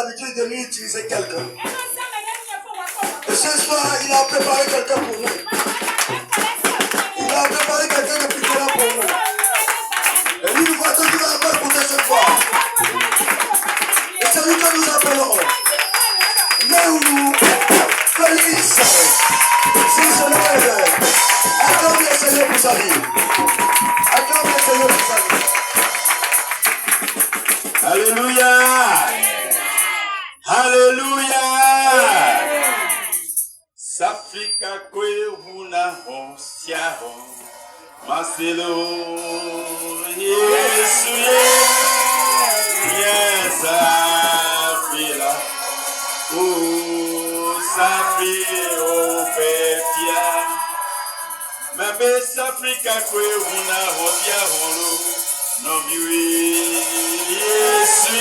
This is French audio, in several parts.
l'habitude de lui utiliser quelqu'un. Et ce soir, il a préparé quelqu'un pour nous. Il a préparé quelqu'un de plus grand pour nous. Et lui, nous voyons qu'il va encore écouter ce soir. Et c'est lui que nous appelons. Léoulou Félix. Si ce n'est accorde le Seigneur pour sa vie. Accorde le Seigneur pour sa vie. Alléluia. Alléluia. Safrika kwe huna honsiaho. Maselo Yesu yes afila. Oh safi o pefia. Mebe Safrika kwe huna honsiaho. No biwi Yesu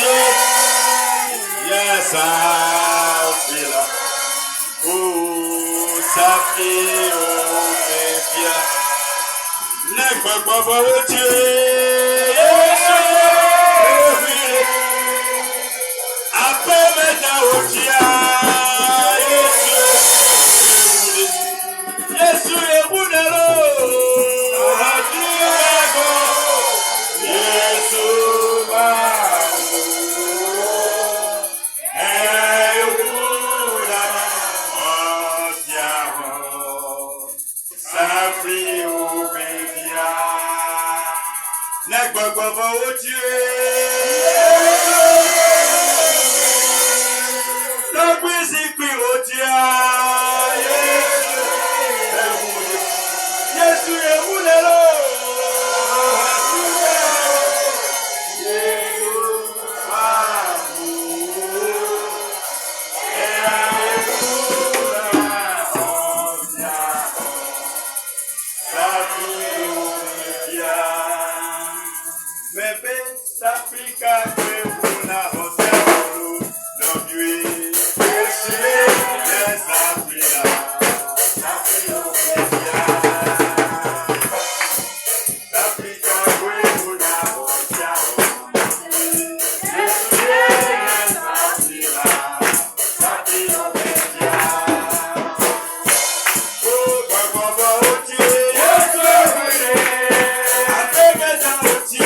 yes afila. Oh safi o pefia. Never baba oche Yesu ape meta ochia Yesu ebunelo hadiago Yesu ba ebuna odiago safri Negbogbo ojú lọ́gbìn sí pé ojú ayé Jésù ewúlẹ̀ lọ. Jésù máa mú ẹ̀yà ewúrẹ́ ọ̀jà sábì òmìnira. Bébé Safrika kwe una hoselu nobui Yesue Safrika Safrika Safrika kwe una hoselu Yesue Safrika Safrika Oh Baba Ochi Yesue Atebeta Ochi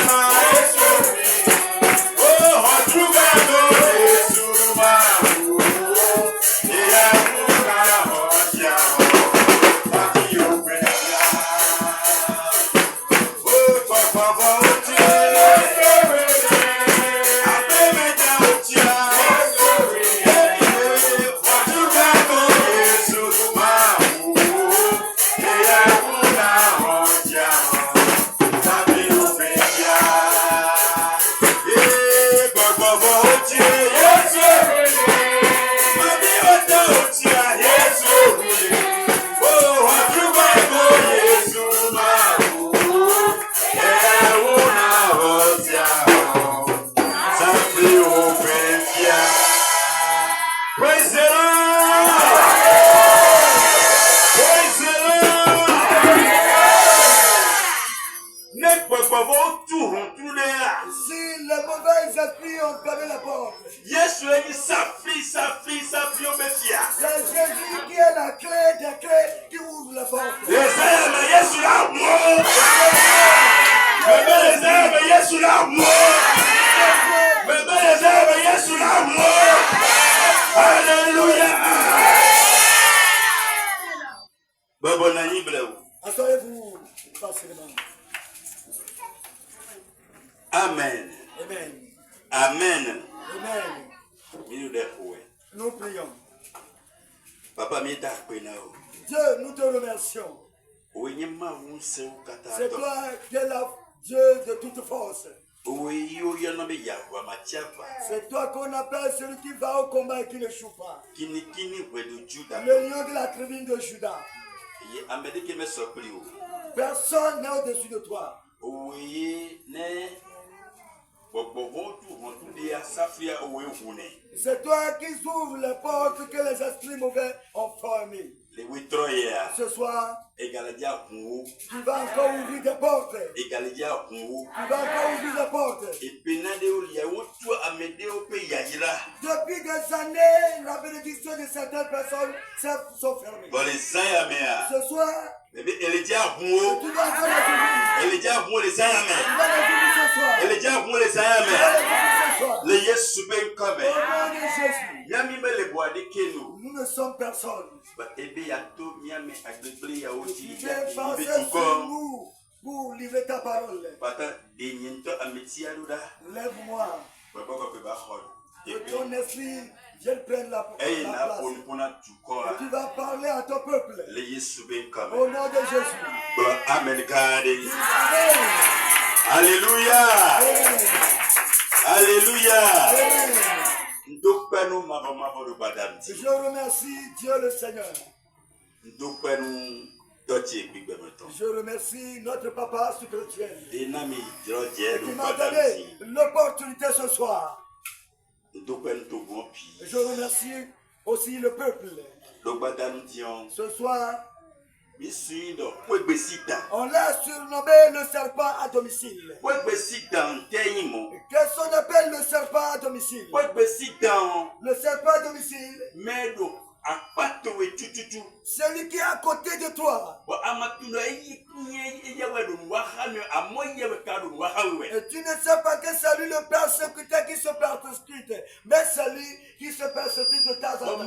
Praise the Lord! Praise the Lord! Si les mauvais esprits ont fermé la porte, Yesu eni safri o befia. c'est Jésus qui est la clé des clés qui ouvre la porte. Ezebe Yesu la mo. Bebe ezebe Yesu la mo. Bebe ezebe Yesu la mo. Alléluia. Babo na yible. Asseyez-vous facilement. Amen. Amen. Amen. Amen. Nous prions. Papa mi da pena o. Dieu, nous te remercions. Onyema wunse ukata. C'est toi qui es la Dieu de toute force. C'est toi qu'on appelle celui qui va au combat et qui n'échoue pas. Le lion de la tribu de Judas. Personne n'est au-dessus de toi. C'est toi qui ouvres les portes que les esprits mauvais ont fermées. Ce soir, tu vas encore ouvrir des portes. Tu vas encore ouvrir des portes. Depuis des années, la bénédiction de certaines personnes sont fermées. Ce soir, tu vas encore les ouvrir. Tu vas les ouvrir ce soir. Tu vas les ouvrir ce soir. Au nom de Jésus. Nous ne sommes personne. Tu viens passer sur nous pour livrer ta parole. Lève-moi. Que ton esprit vienne prendre la place. Et tu vas parler à ton peuple. Au nom de Jésus. Amen. Alléluia. Alléluia. Je remercie Dieu le Seigneur. Je remercie notre papa spirituel qui m'a donné l'opportunité ce soir. Je remercie aussi le peuple. Ce soir, on l'a surnommé le serpent à domicile. Qu'est-ce qu'on appelle le serpent à domicile? Le serpent à domicile, celui qui est à côté de toi. Et tu ne sais pas que c'est lui le persécuteur qui se persécute, mais celui qui se persécute de temps en temps.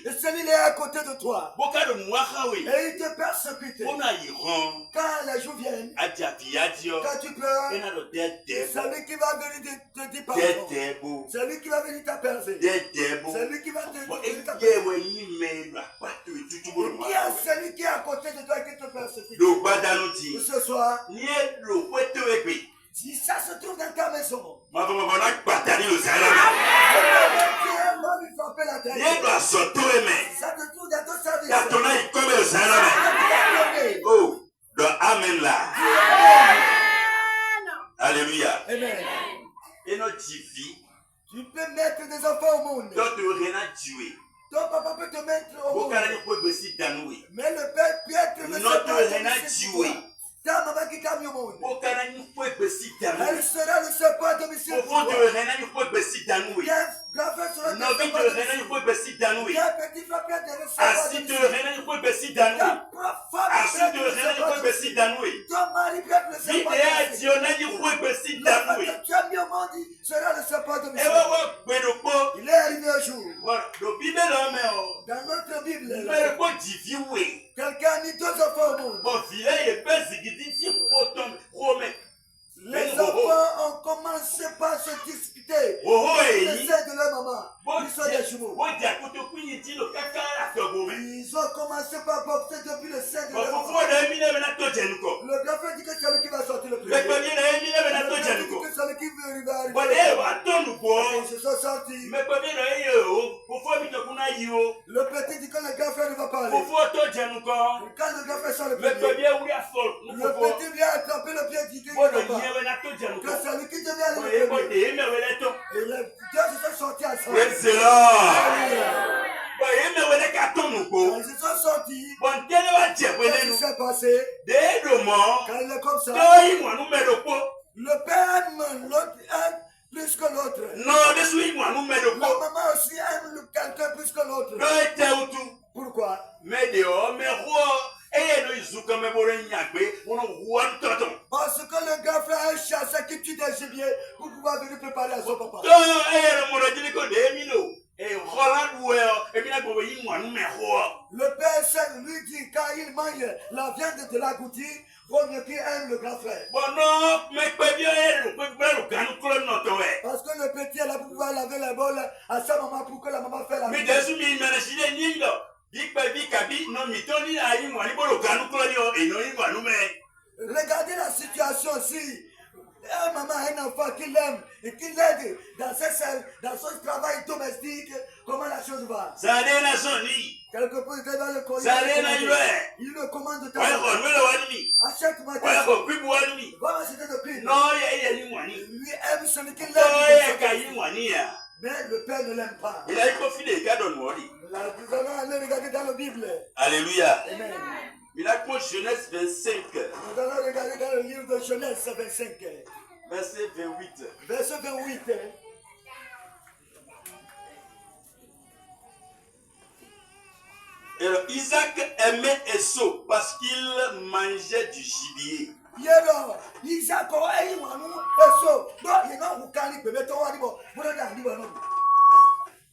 Et celui-là est à côté de toi. Et il te persécute. Quand les jours viennent, quand tu pleures, c'est lui qui va venir te dire pardon. C'est lui qui va venir t'apaiser. C'est lui qui va te dire t'apaiser. Qui est celui qui est à côté de toi qui te persécute? Ce soir, si ça se trouve dans ta maison, ça te trouve dans ton service. Oh, le Amen là. Alléluia. Amen. Et notre vie, tu peux mettre des enfants au monde. Ton papa peut te mettre au monde. Mais le père peut être le serpent. Ta maman qui t'a mis au monde. Elle sera le serpent à domicile. Grand frère sera le serpent à domicile. Petit frère peut être le serpent à domicile. Ton mari peut être le serpent à domicile. L'enfant que tu as mis au monde sera le serpent à domicile. Il est arrivé un jour. Dans notre Bible, quelqu'un a mis deux enfants au monde. Les enfants ont commencé par se disputer. Les seins de leur maman. Ils sont des jumeaux. Ils ont commencé par boxer depuis le sein de leur maman. Le grand frère dit que c'est lui qui va sortir le premier. Le grand frère dit que c'est lui qui va arriver. Ils se sont sortis. Le petit dit que le grand frère ne va pas aller. Quand le grand frère sort le premier, le petit vient attraper le pied dit qu'il ne va pas. Que c'est lui qui devait aller le premier. Et les deux se sont sortis ensemble. Quand ils sont sortis, qu'est-ce qui s'est passé? Quand il est comme ça, le père aime l'autre plus que l'autre. La maman aussi aime quelqu'un plus que l'autre. Pourquoi? Parce que le gars fait un chasseur qui tue des gibiers pour pouvoir venir préparer à son papa. Le père seul lui dit quand il mange la viande de la goutille, vaut mieux qu'il aime le grand frère. Parce que le petit est là pour pouvoir laver les bols à sa maman pour que la maman fasse la vie. Regardez la situation si un maman a un enfant qui l'aime et qui l'aide dans ce travail domestique, comment la chose va. Quelque peu dans le collier, il le commande de ta achète ma tête. Va acheter de prix. Lui aime celui qui l'aime. Mais le Père ne l'aime pas. Nous allons aller regarder dans la Bible. Alléluia. Amen. Il a quoi Genèse 25. Nous allons regarder dans le livre de Genèse 25. Verset 28. Verset 28. Et alors, Isaac aimait Esau parce qu'il mangeait du gibier. Isaac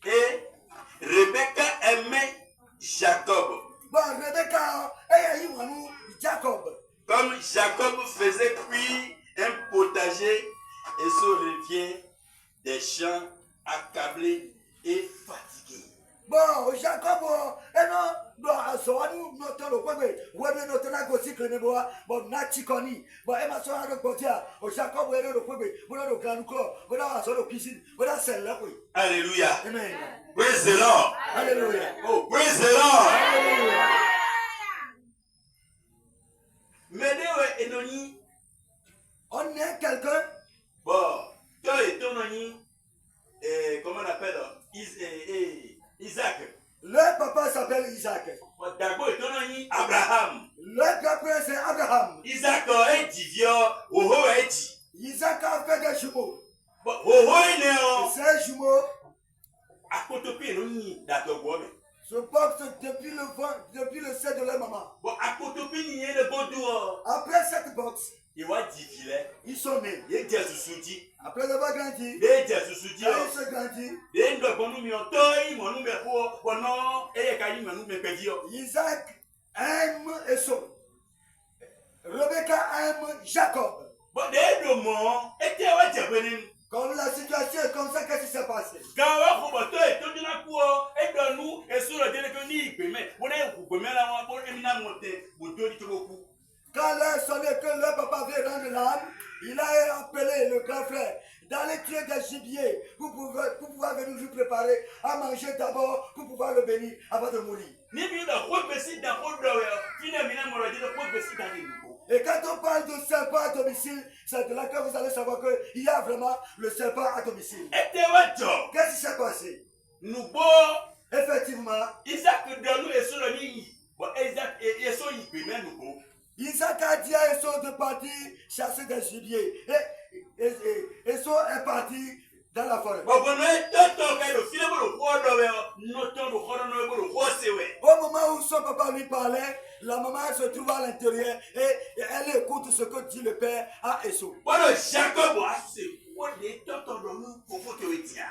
Et Rebecca aimait Jacob. Comme Jacob faisait cuire un potager, Esau revient des champs accablé et fatigué. Bon, Jacob, Alléluia. Amen. Praise the Lord. Alléluia. Oh, praise the Lord. Alléluia. Medewe Enoni. On est quelqu'un. Bon, toi et ton ami, comment on appelle Isaac. Le papa s'appelle Isaac. D'abord, ton ami Abraham. Le grand-père c'est Abraham. Isaac est division, Oho est dit. Isaac a fait des jumeaux. Oho est né en. Ces jumeaux À côté de lui, d'accord. se portent depuis le sein de leur maman. Bon, à côté de lui, il y a le bon doigt. Après cette boxe, Il va diviser. ils sont nés. Il est déjà sous-dit. Après avoir grandi, Il est déjà sous-dit. quand ils se grandissent, Isaac aime Esau. Rebecca aime Jacob. Comme la situation est comme ça, qu'est-ce qui s'est passé? Quand l'heure sonnait que le papa veut rendre l'âme, il a appelé le grand frère d'aller tuer des gibiers pour pouvoir venir lui préparer à manger d'abord pour pouvoir le bénir avant de mourir. Et quand on parle de serpent à domicile, c'est de là que vous allez savoir qu'il y a vraiment le serpent à domicile. Qu'est-ce qui s'est passé? Effectivement, Isaac a dit à Esau de partir chasser des gibiers. Et Esau est parti dans la forêt. Au moment où son papa lui parlait, la maman se trouve à l'intérieur et elle écoute ce que dit le père à Esau.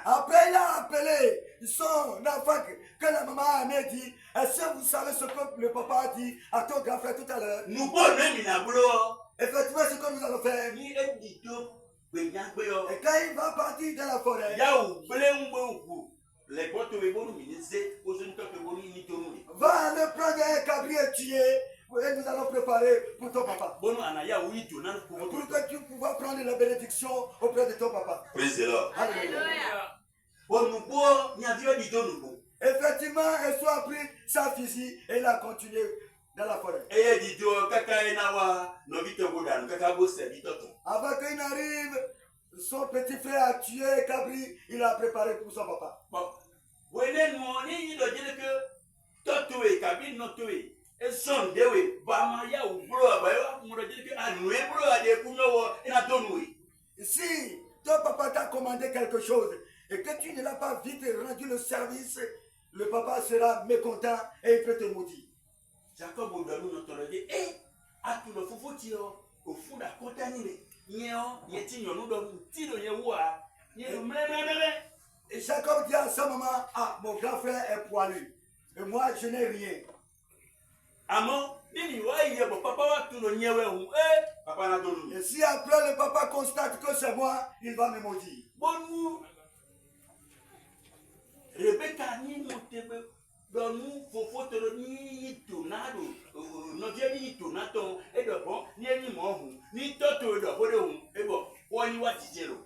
Après, il a appelé son enfant que la maman a dit. Est-ce que vous savez ce que le papa a dit à ton grand frère tout à l'heure? Effectivement, ce que nous allons faire. Et quand il va partir dans la forêt, va aller prendre un cabri et tuer. Et nous allons préparer pour ton papa. Pour que tu puisses prendre la bénédiction auprès de ton papa. Praise the Lord. Alléluia. Effectivement, Esau a pris sa fusil et il a continué dans la forêt. Avant qu'il n'arrive, son petit frère a tué Cabri, il a préparé pour son papa. Si ton papa t'a commandé quelque chose et que tu ne l'as pas vite rendu le service, le papa sera mécontent et il peut te maudire. Jacob et Jacob dit à sa maman, ah, mon grand frère est poilu et moi je n'ai rien. Et si après le papa constate que c'est moi, il va me maudire. Rebecca ni motebe donu fofo toro ni tonado no vie ni tonato e do bon ni eni mo hu ni toto do bode hu e bo woni wa tijero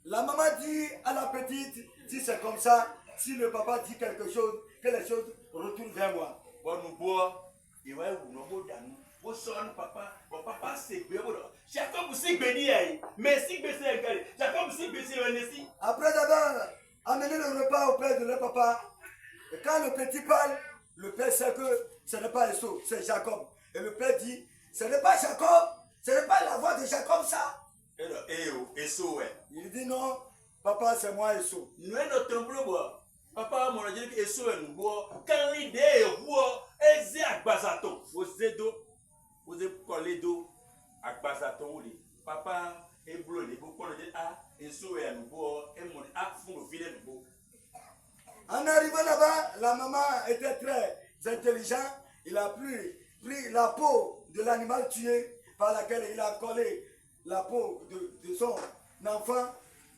La maman dit à la petite, si c'est comme ça, si le papa dit quelque chose, que les choses retournent vers moi. Bon, nous bois, il va y avoir nous. Vous savez, papa, c'est bien. Jacob, c'est béni, mais si c'est un gars, Jacob, c'est un ici. Après avoir amené le repas au père de leur papa, et quand le petit parle, le père sait que ce n'est pas Esau, c'est Jacob. Et le père dit, ce n'est pas Jacob, ce n'est pas la voix de Jacob ça. Esau, ouais. Il dit non, papa c'est moi Esau. Nous sommes notre bois. Papa, mon Dieu, Esau est nous bois. Quand l'idée est bois, et c'est à Basaton. Vous êtes collé d'eau à Basaton. Papa est bleu, beaucoup de ah, Esau est nous bois, et mon ah, fond le filet nous bois. En arrivant là-bas, la maman était très intelligente. Il a pris la peau de l'animal tué par laquelle il a collé la peau de son enfant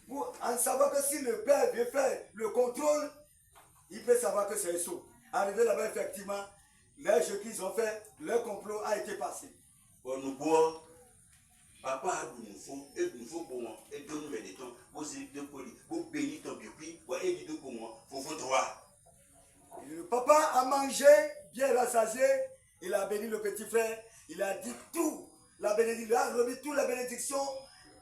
pour en savoir que si le père veut faire le contrôle, il peut savoir que c'est Esau. Arrivé là-bas, effectivement, les jeux qu'ils ont fait, leur complot a été passé. Bon, nous bois. Papa a nous faut pour moi, et donne-nous des temps, vous êtes de poli, vous bénissez ton depuis, vous êtes de pour moi, vous droit. Le papa a mangé, bien rassasié, il a béni le petit frère, il a dit tout, la bénédiction, il a remis toute la bénédiction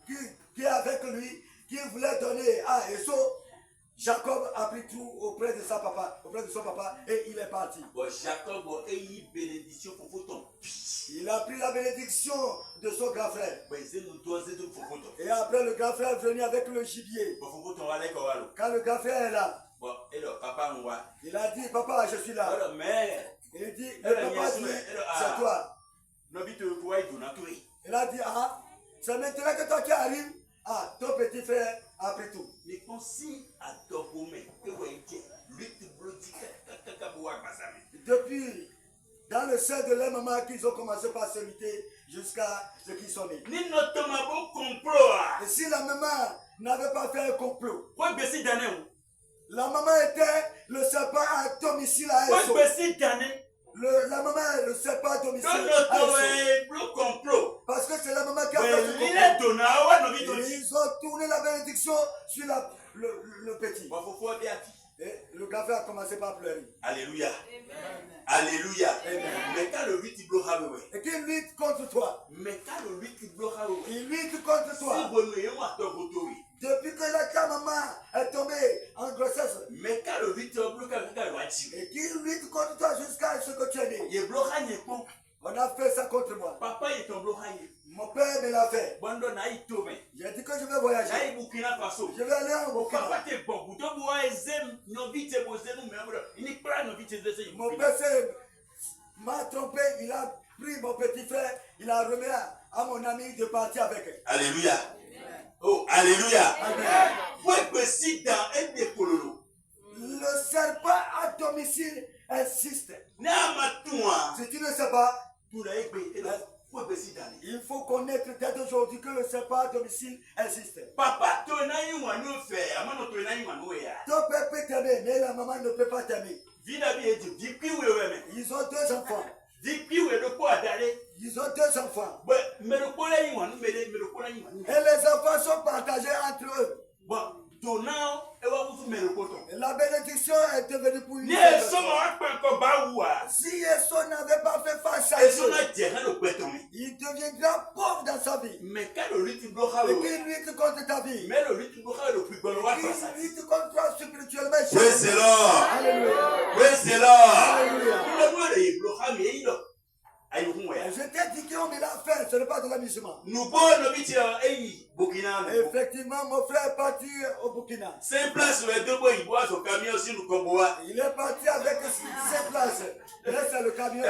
qui est avec lui, qui voulait donner à Esau. Jacob a pris tout auprès de son papa, et il est parti. Bon, Jacob a eu bénédiction pour ton fils. Il a pris la bénédiction de son grand frère. Et Et après, le grand frère est venu avec le gibier. Quand le grand frère est là, il a dit, papa, je suis là. Il dit, le papa dit, c'est toi. Il a dit, ah, c'est maintenant que toi qui arrives. Ah, ton petit frère a pris tout. Depuis, dans le sein de leur maman, qu'ils ont commencé par se lutter jusqu'à ce qu'ils sont nés. Et si la maman n'avait pas fait un complot, la maman était le serpent à domicile à Esau. La maman est le serpent à domicile à Esau. Parce que c'est la maman qui a fait ce complot. Et ils ont tourné la bénédiction sur le petit. Et le grand frère a commencé par pleurer. Alléluia. Alléluia. Mais quand le 8 et qu'il lutte contre toi. Il lutte contre toi. Depuis que ta maman est tombée en grossesse. Et qu'il lutte contre toi jusqu'à ce que tu es né. On a fait ça contre moi. Papa est tombé. Mon père me l'a fait. J'ai dit que je vais voyager. Je vais aller en Burkina. Mon père m'a trompé. Il a pris mon petit frère. Il a remis à mon ami de partir avec elle. Alléluia. Oh, alléluia. Amen. Le serpent à domicile insiste. Si tu ne sais pas, il faut connaître dès aujourd'hui que le serpent à domicile existe. Papa, ton père peut t'aimer, mais la maman ne peut pas t'aimer. Ils ont deux enfants. Ils ont deux enfants. Et les enfants sont partagés entre eux. Et la bénédiction est devenue pour une personne. Si Esau n'avait pas fait face à Dieu, il deviendra pauvre dans sa vie. Et qu'il lutte contre ta vie. Qu'il lutte contre toi spirituellement. Praise the Lord. Alléluia. Praise the Lord. Alléluia. Je t'ai dit qu'on me l'a fait, ce n'est pas de l'amusement. Effectivement, mon frère est parti au Burkina. Il est parti avec 5 places. Là, c'est le camion.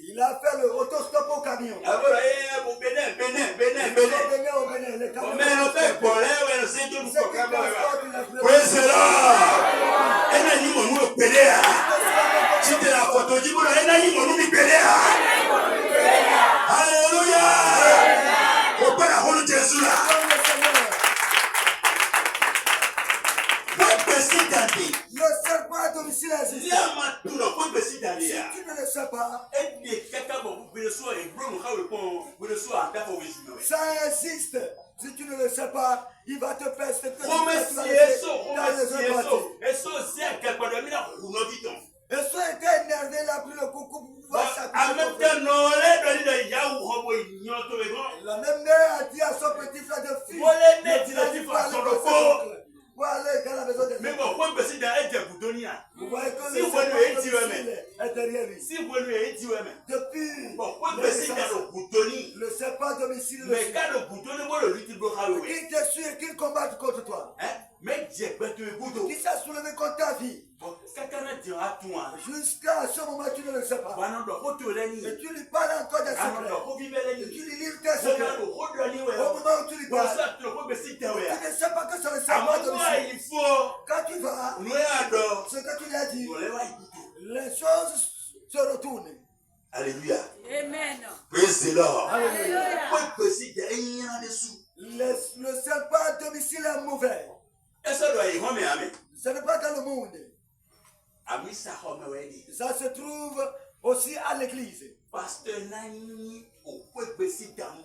Il a fait le autostop au camion. Praise the Lord. C'était la photo du boulot. Alléluia. Au Père, la rôle de Jésus là. Le serpent à domicile existe. Si tu ne le sais pas, ça existe. Si tu ne le sais pas, il va te persécuter. Et soit était énervé, il a pris le coucou pour pouvoir s'appuyer. La même mère a dit à son petit frère de fille, pour aller dans la maison des mais bon, quand c'est dans vous voyez que si le vous voulez est derrière lui. si vous voulez Depuis bon, quand c'est dans le boutoni, le serpent domicile, mais quand le boutoni, moi le lutte bloqué. qui te suit et qui combat contre toi, mais j'ai pas de boutoni. qui s'est soulevé contre ta vie, jusqu'à ce moment tu ne le sais pas. Et tu lui parles encore des secrets. Et tu lui livres tes secrets. Au moment où tu lui parles, tu ne sais pas que c'est le serpent domicile. Quand tu vas, ce que tu lui as dit, les choses se retournent. Alléluia. Amen. Praise the Lord. Alléluia. Le serpent domicile est mauvais. Ce n'est pas dans le monde. Ça se trouve aussi à l'église.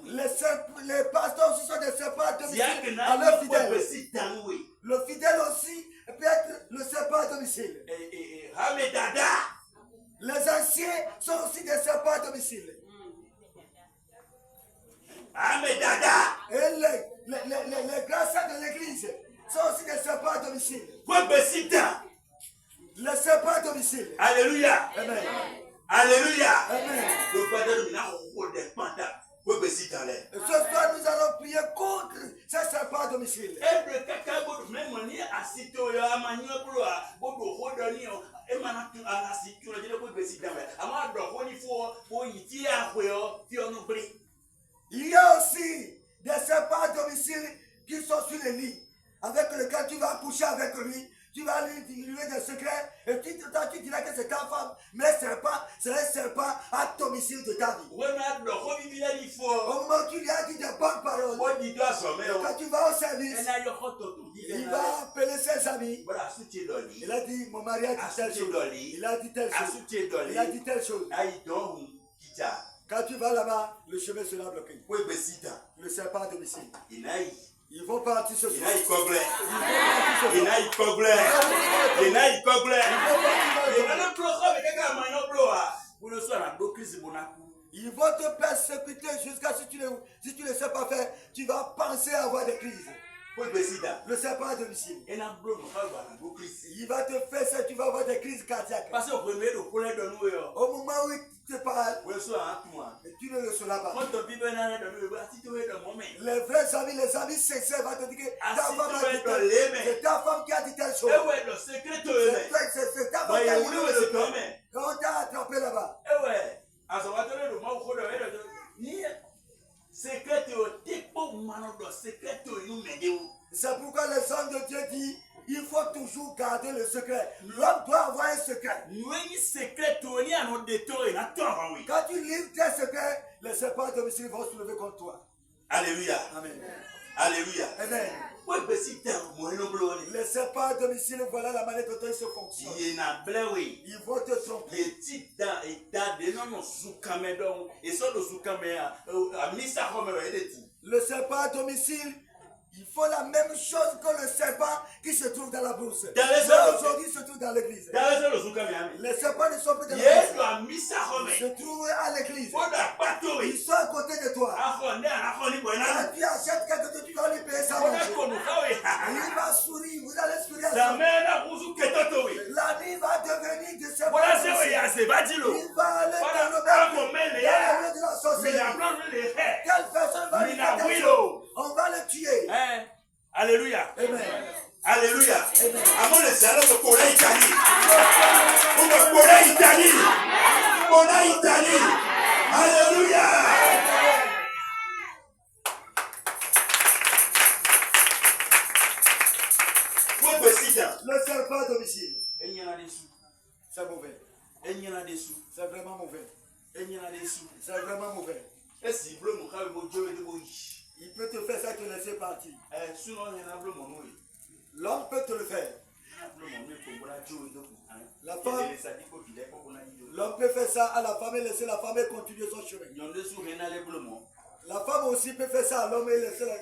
Les pasteurs aussi sont des serpents domicile à leurs fidèles. Le fidèle aussi peut être le serpent à domicile. Les anciens sont aussi des serpents à domicile. Et les grands saints de l'église sont aussi des serpents à domicile. Les serpents à domicile. Alléluia. Amen. Alléluia. Amen. Et ce soir, nous allons prier contre ces serpents à domicile. Il y a aussi des serpents à domicile qui sont sur les lits, avec lesquels tu vas coucher avec lui. Tu vas lui livrer des secrets et tu diras que c'est ta femme, mais c'est un serpent à domicile de ta vie. Au moment où tu lui as dit des bonnes paroles, quand tu vas au service, il va appeler ses amis. Il a dit, mon mari a dit telle chose. Il a dit telle chose. Il a dit telle chose. Quand tu vas là-bas, le chemin sera bloqué. Le serpent à domicile. Ils vont partir ce soir. Ils vont te persécuter jusqu'à si tu ne sais pas faire, tu vas penser avoir des crises. Le serpent à domicile. Il va te faire ça, tu vas avoir des crises cardiaques. Au moment où il te parle, et tu ne le sauras pas. Les vrais amis, les amis sincères vont te dire que ta femme a dit telle chose. C'est ta femme qui a dit telle chose. C'est ta femme qui a dit telle chose. Quand on t'a attrapé là-bas. C'est pourquoi les hommes de Dieu disent il faut toujours garder le secret. L'homme doit avoir un secret. Quand tu livres tes secrets, les serpents à domicile vont se lever contre toi. Alléluia. Amen. Alléluia. Amen. Les serpents à domicile, voilà la manière dont ils se fonctionnent. Ils vont te tromper. Le serpent à domicile, il faut la même chose que le serpent qui se trouve dans la bourse. Aujourd'hui, il se trouve dans l'église. Les serpents ne sont plus dans l'église. Ils se trouvent à l'église. Ils sont à côté de toi. Quand tu achètes quelque chose, tu dois lui payer sa manger. Il va sourire, vous allez sourire à ça. La nuit va devenir de serpent. Il va aller dans le milieu de la sorcellerie. Quelle personne va lui faire quelque chose? On va le tuer. Alléluia. Amen. Alléluia. Avant le salon de Kola Italie. Kola Italie. Kola Italie. Alléluia. Le serpent à domicile. C'est mauvais. C'est vraiment mauvais. C'est vraiment mauvais. Il peut te faire ça, te laisser partir. L'homme peut te le faire. La femme, l'homme peut faire ça à la femme et laisser la femme continuer son chemin. La femme aussi peut faire ça à l'homme et laisser la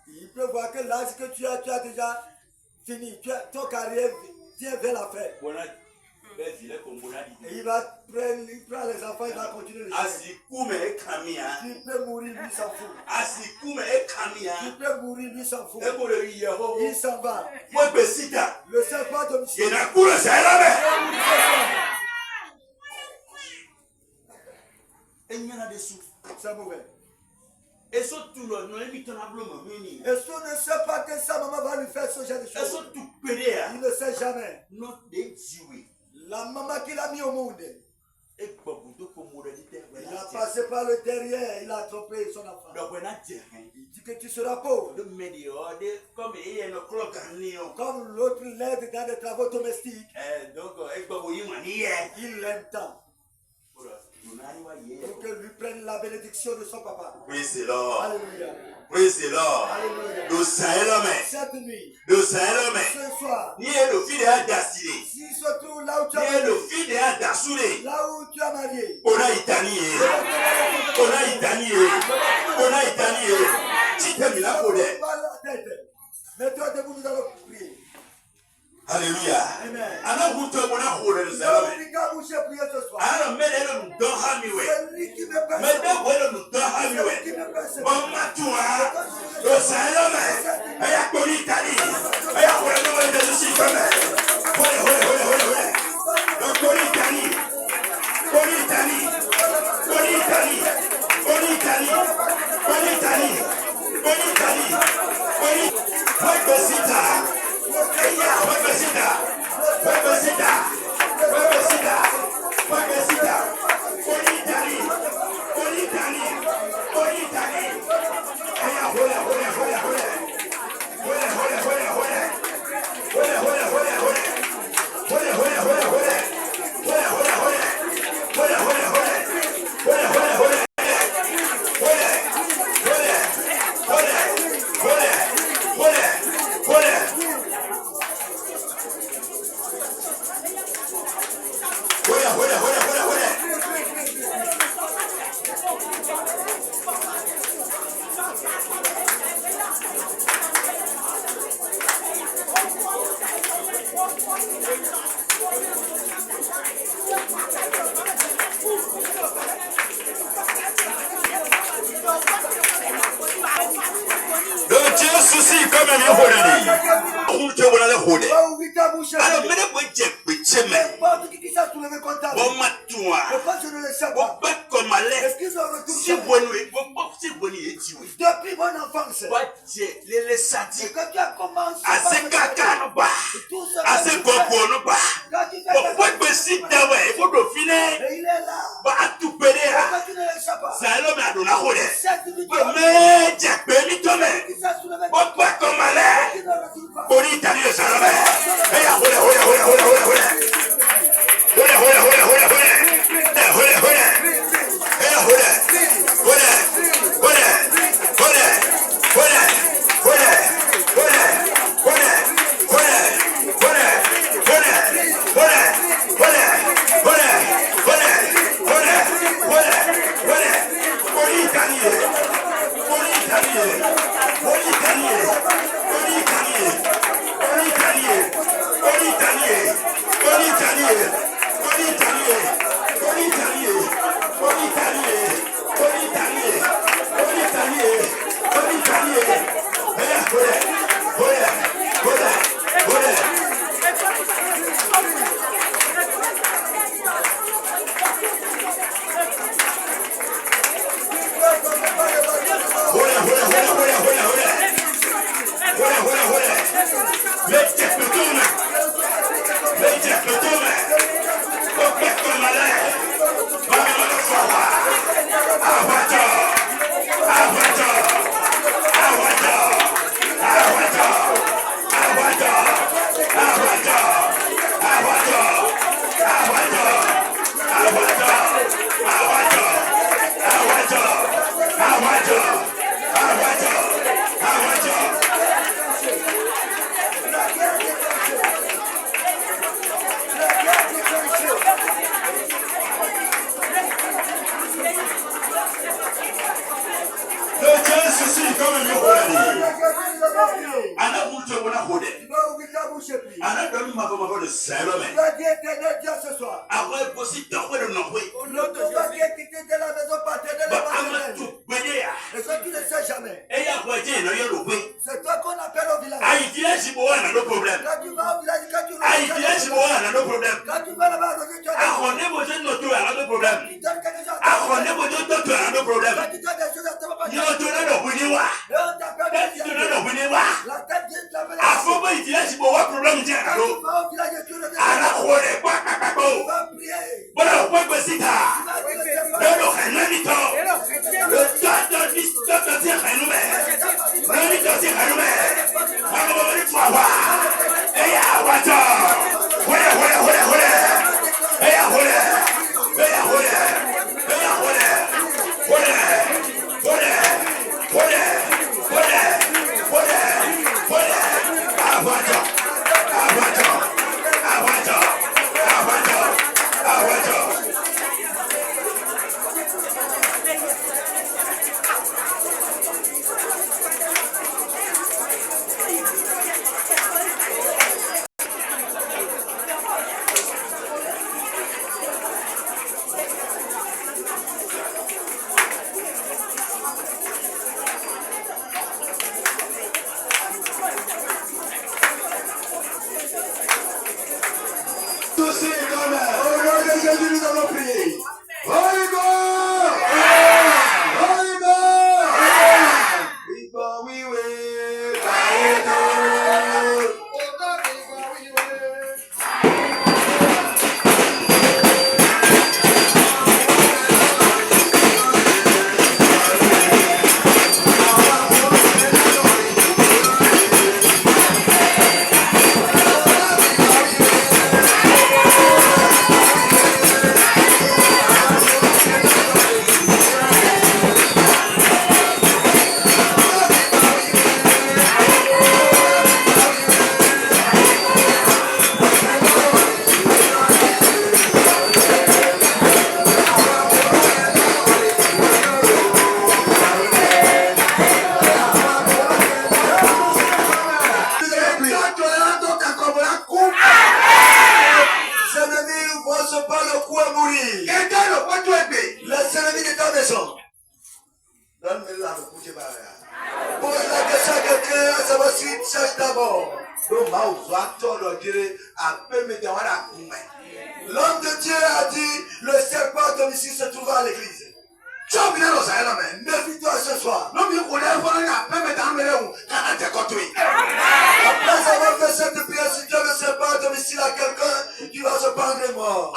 Il peut voir que l'âge que tu as déjà fini. Ton carrière vient vers la fin. Et il va prendre les enfants, il va continuer le chemin. Tu peux mourir, lui s'en fout. Tu peux mourir, lui s'en fout. Il s'en va. Le seul pas domicile. C'est mauvais. Et surtout, ne sait pas que sa maman va lui faire ce genre de choses. Il ne sait jamais. La maman qu'il a mis au monde. Il a passé par le derrière, il a trompé son enfant. Il dit que tu seras pauvre. Comme l'autre l'aide dans des travaux domestiques. Il l'aime tant. Pour que lui prenne la bénédiction de son papa. Praise the Lord. Alléluia. Praise the Lord. Alléluia. Cette nuit. Ce soir. Si se trouve là où tu as marié. Là où tu as marié. Mets-toi debout, nous allons prier. Alléluia. Amen. Celui qui me depuis mon enfance, quand tu as commencé à se ma femme de zéro, mais. Tu as dit éternel Dieu ce soir. Après, aussi, t'as fait le nom, oui. L'autre va qui est quitté de la maison paternelle Bah, et avant maternelle. tout, venez, Et que tu ne sais jamais. et à quoi dire, non, il y a le oui. C'est toi qu'on appelle au village. Ah, il dit, là, si bon, on a nos problèmes. Quand tu vas au village, quand tu Ah, il dit, là, si bon, on a nos problèmes. quand tu vas là-bas, tu as Ah, on est besoin de notre, on a nos problèmes. tu donnes quelque chose à Ah, ta on est besoin de notre, on a nos problèmes. Quand tu donnes des choses à ta papa, Il y a un tonneau de Bounéwa. et on t'appelle Quand tu donnes le Bounéwa. la tête vient de la Ah, faut pas, il dit, là, si bon, on a problème, il dit, Quand allô. tu vas au village, tu ne Ah, là, on est pas, tu vas prier. voilà, on peut passer ça. Tu vas dire, c'est pas- Le Renanito. Le temps de l'histoire de dire Renoué. Le mythe de dire Renoué. On va venir pour avoir. Et à Wato. Voilà. Et à Au nom de Jésus, nous allons prier. Holy God! Holy God! Before we wait, l'homme de Dieu a dit, le serpent domicile se trouve à l'église. Méfie-toi ce soir. Après avoir fait cette prière, si Dieu ne sait pas domicile à quelqu'un, qui va se prendre mort.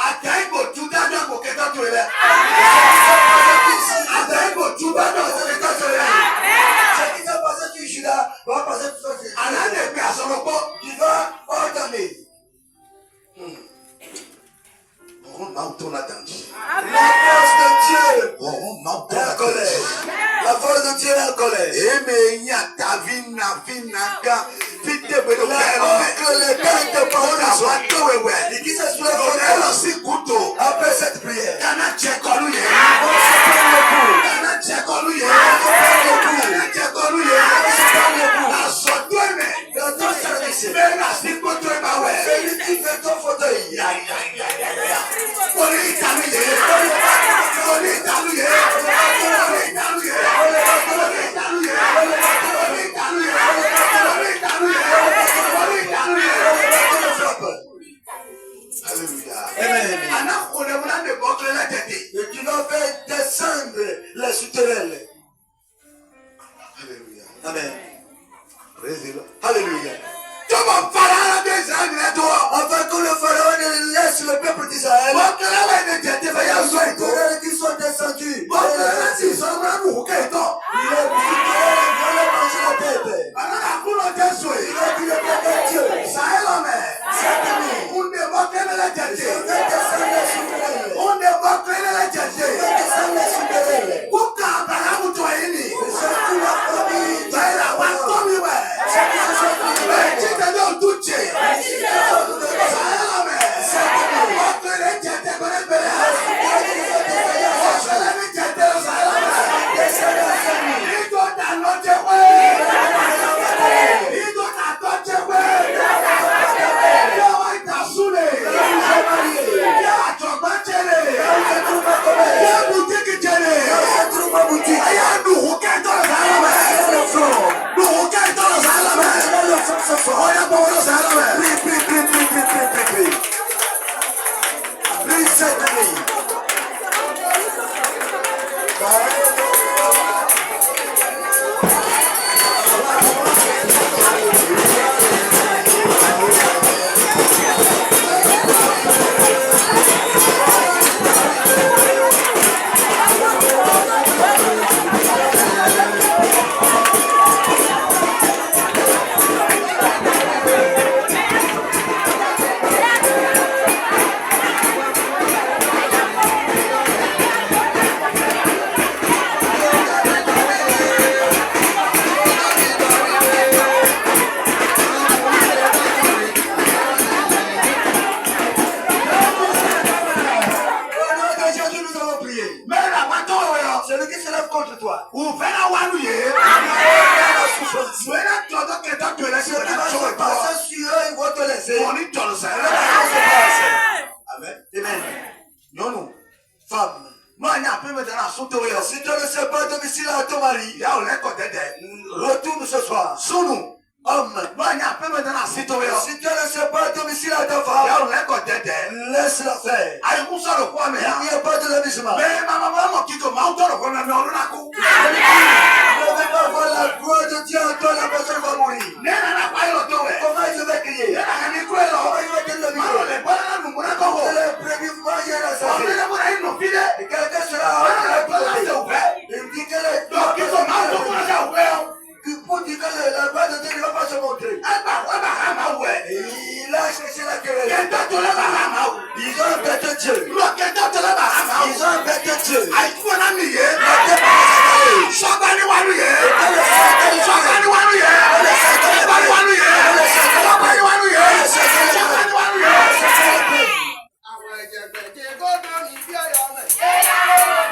Ce qui s'est passé sur Judas va passer sur Jésus. Qui va ordonner. La force de Dieu est en colère. La force de Dieu est en colère. Les gars de parole et qui se soulève après cette prière. On se prend dans ton service. Celui qui fait ton fauteuil. Amen. Et tu vas faire descendre les souterrains. Alléluia. Amen. Alléluia. Afin que le pharaon ne laisse le peuple d'Israël. Qui sont descendus. Il est manger la tête. Il a dit le peuple de Dieu. ọjọ́ kẹta tó ẹ lẹ́sìn Ce qui va se passer sur eux, ils vont te laisser. Wọ́n ní jọ̀lọ̀ sẹ́yìn. Amen. Amen. Nyɔnu, femme. Non, il n'y a plus maintenant à sauter. Si tu ne sais pas domicile à ton mari, Ìyá ò lẹ́kọ̀ọ́ dẹ́dẹ́. retourne ce soir. Sunu. Homme. Non, il n'y a plus maintenant à sauter. Si tu ne sais pas domicile à ta Ìyá femme, ò lẹ́kọ̀ọ́ dẹ́dẹ́. laisse-la faire. Àyíkú sọ̀rọ̀ kú àmì Il n'y yá. a pas de l'amusement. Bẹ́ẹ̀ máa máa mọ̀ kíkọ́ máa ń tọ̀rọ̀ fún mi ọdún náà kú. Je ne vais pas voir la gloire de Dieu en toi, la personne va mourir. Nẹ́ẹ̀nà náà pààyàn lọ́tọ̀ rẹ̀. Comment je vais crier? Yẹ́nà kan ní kúrẹ́ lọ. Comment je vais te le Máa lọ dire? lè bọ́ lọ́nà nùmúnà kọ́kọ́. Je l'ai prévu, moi, j'ai la Ọ̀gbìn santé. náà múra yín nù fi dẹ́. Et quelqu'un sera Máa lọ lè en bọ́ lọ́nà train de òfẹ́. il me dit que le Lọ kíkọ́ máa ń tó kúrò sí òfẹ́ o. pour dire que la gloire de Dieu ne va pas se montrer. Ẹgbà wẹ́bà ká máa wẹ̀. Il a cherché la querelle. Kẹ̀kẹ́ tó lẹ́bà ká máa wẹ̀. Ils ont embêté Dieu. Lọ kẹ̀kẹ́ tó lẹ́bà ká máa Ils wẹ̀. ont embêté Dieu. Àyíkú wọn náà nìyé. Ils Sọ́gbà ni wà nù yé. Sọ́gbà ni wà nù yé. Sọ́gbà ni wà nù yé. Sọ́gbà ni wà nù yé. Sọ́gbà ni wà nù yé. àwọn ẹ̀jẹ̀gbẹ̀jẹ̀ gbọ́dọ̀ ní bí ọ̀yọ́ mẹ́.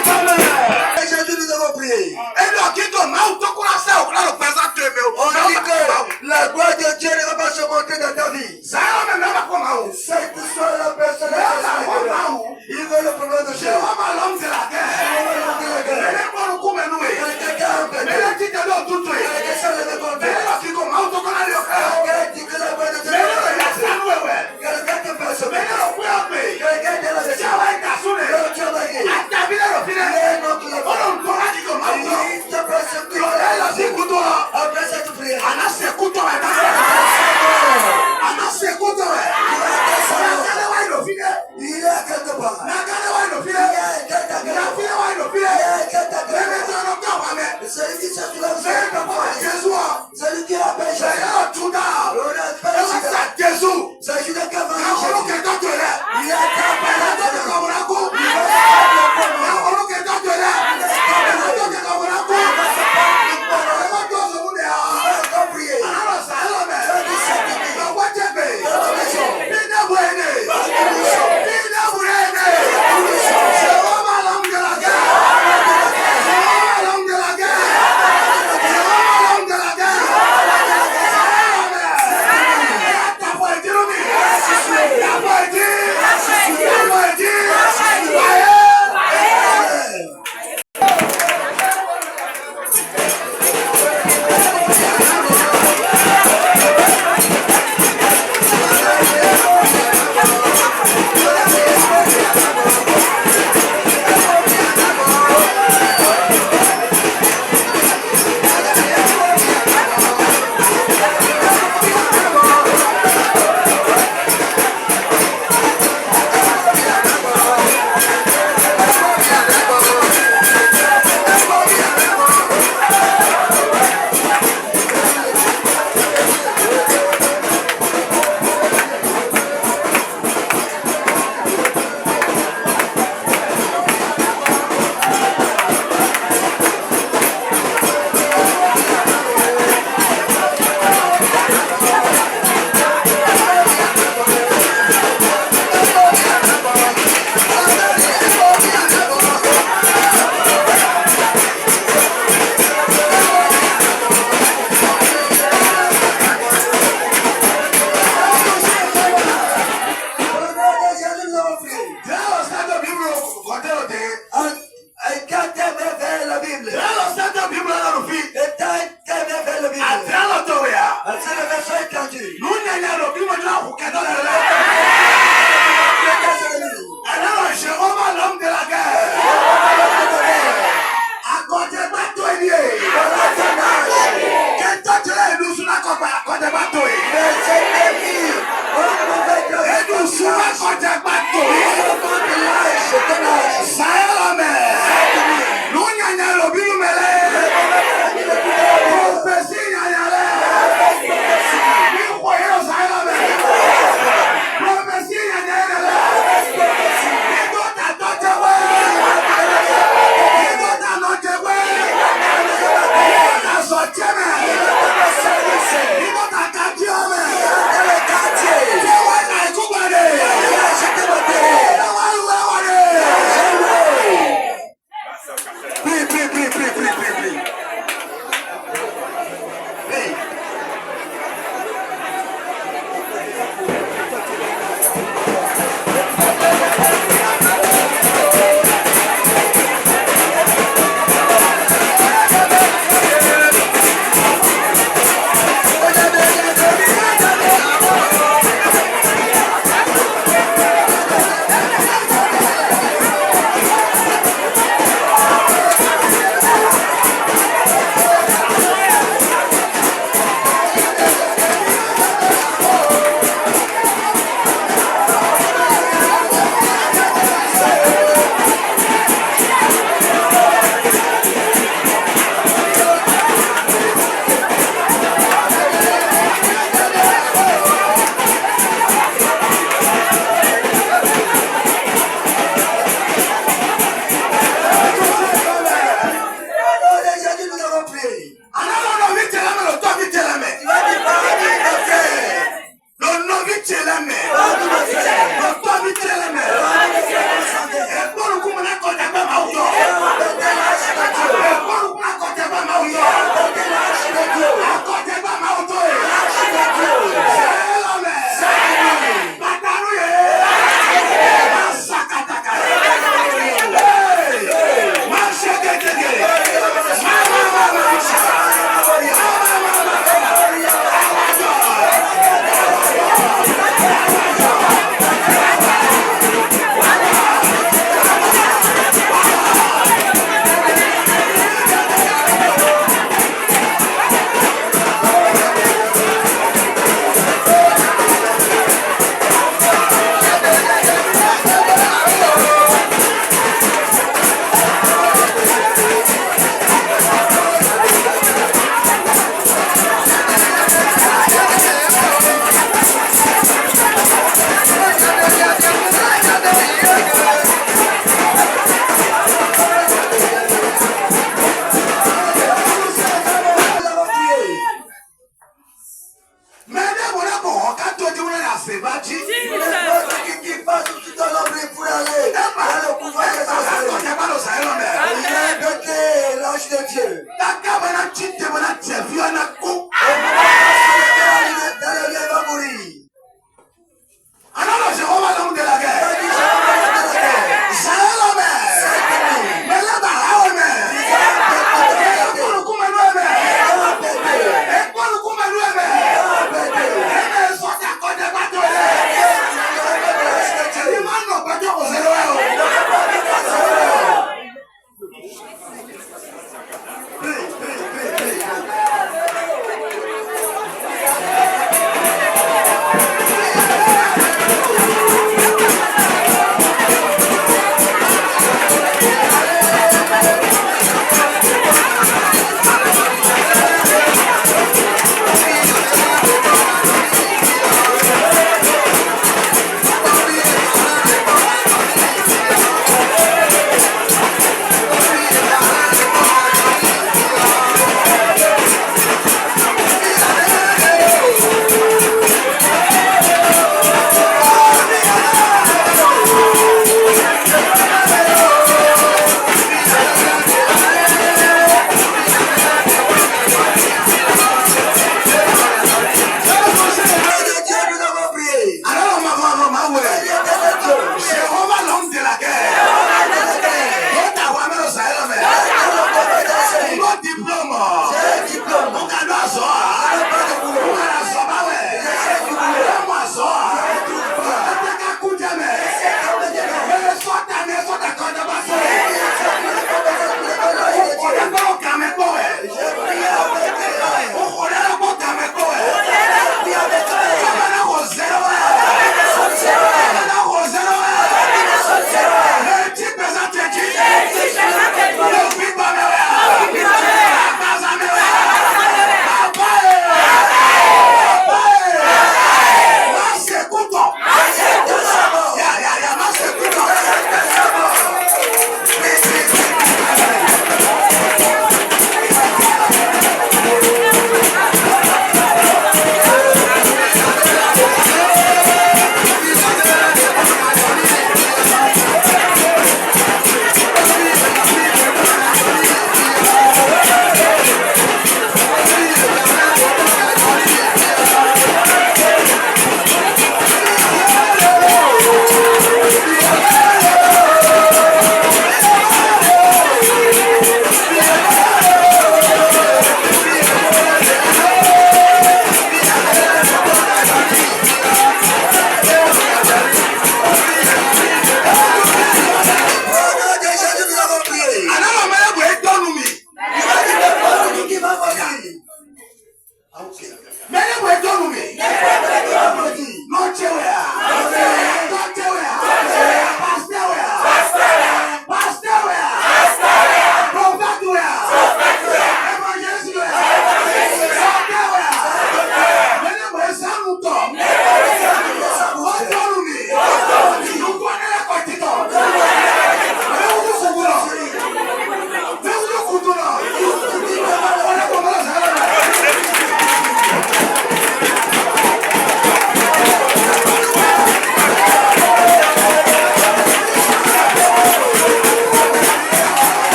Aujourd'hui, nous avons prié. Ẹnu ọ̀kíkọ̀ máa ń tó kúrò sẹ́ òkú lọ́rùn pẹ́sà tó èmi o. On dit que la gloire de Dieu ne va pas se montrer dans ta vie. Sáyọ̀ mi náà bá kọ́ máa wò. C'est que soit la personne il veut le problème de Ṣé Dieu. wọ́n máa lọ ń tẹ̀lé àkẹ́? Mẹ́lẹ́ kọ́nu kú mẹ́nu wẹ̀. Mẹ́lẹ́ títẹ̀ lọ tútù yìí. Mẹ́lẹ́ ọ̀kíkọ̀ máa ń tó kọ́nà lé ọ̀kẹ́. Mẹ́lẹ́ rẹ̀ yà sánú ẹ̀wẹ̀. Mẹ́lẹ́ rẹ̀ kú ọ̀pẹ̀. Ṣé àwọn ẹ̀ka sún rẹ̀? Àtàbílẹ̀ rẹ̀ fi rẹ̀. Ọlọ́run tó rájì kò máa ń tọ́. Lọ́dẹ̀ lọ sí kútó lọ. Àná ṣe kútó ẹ̀ náà. Àná ṣe kútó ẹ̀.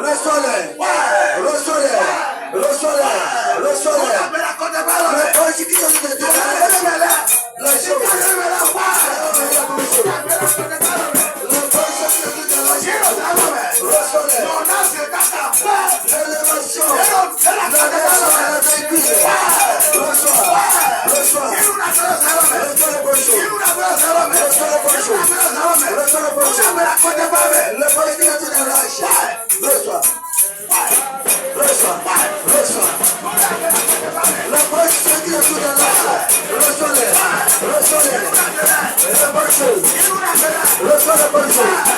Reçois-les. Reçois.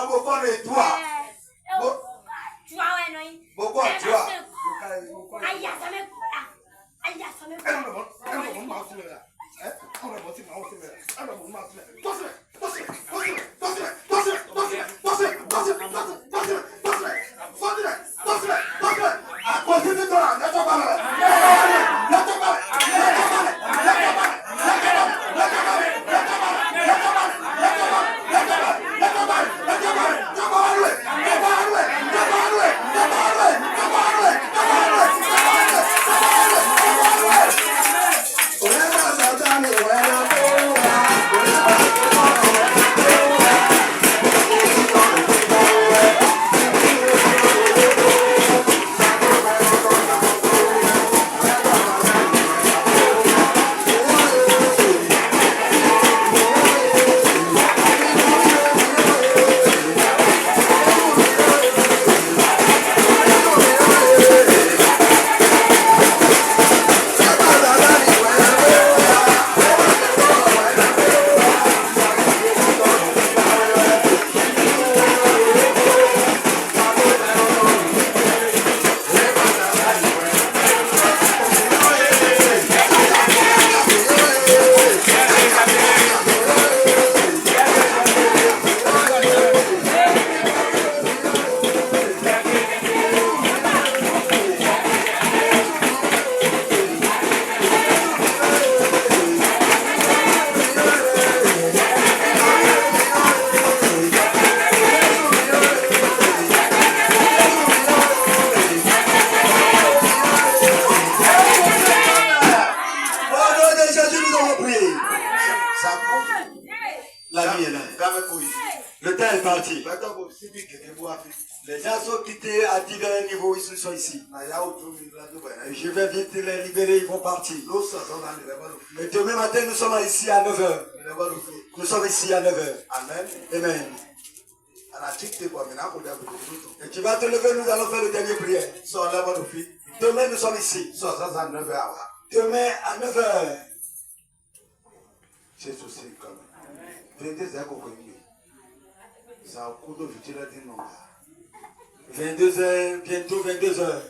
Pourquoi mais toi? Pourquoi toi? Le temps est parti. Les gens sont quittés à divers niveaux, ils sont ici. Je vais vite les libérer, ils vont partir. Et demain matin, nous sommes ici à 9h. Nous sommes ici à 9h. Amen. Amen. Et tu vas te lever, nous allons faire le dernier prière. Demain, nous sommes ici. Demain à 9h. C'est aussi comme 22h. 22h, bientôt 22h.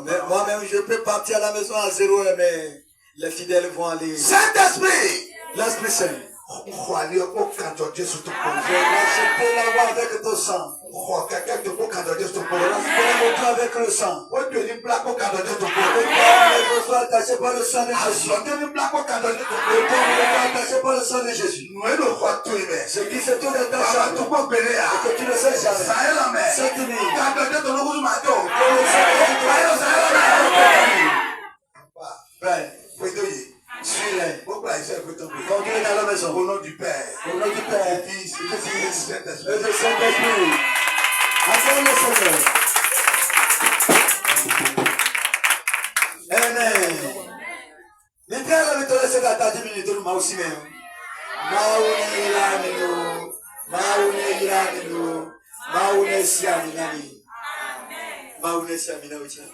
Mais moi-même, je peux partir à la maison à 0h, mais les fidèles vont aller. Saint-Esprit! L'Esprit Saint. Je vais acheter la voix avec ton sang. Je vais avec le sang. Je sois attaché par le sang de Jésus. Attaché par le sang de Jésus. Ce qui se tourne dans ta chambre, que tu ne sais jamais. Cette nuit, suis-les. Conduis dans la maison. Au nom du Père. Au nom du Père. Du Fils et du Saint-Esprit. Et du Saint-Esprit. Accorde le Seigneur. Amen. L'Éternel va te laisser dans ta 10 minutes. Nous m'avons aussi même. Maoune Siaminani. Maoune Siaminani.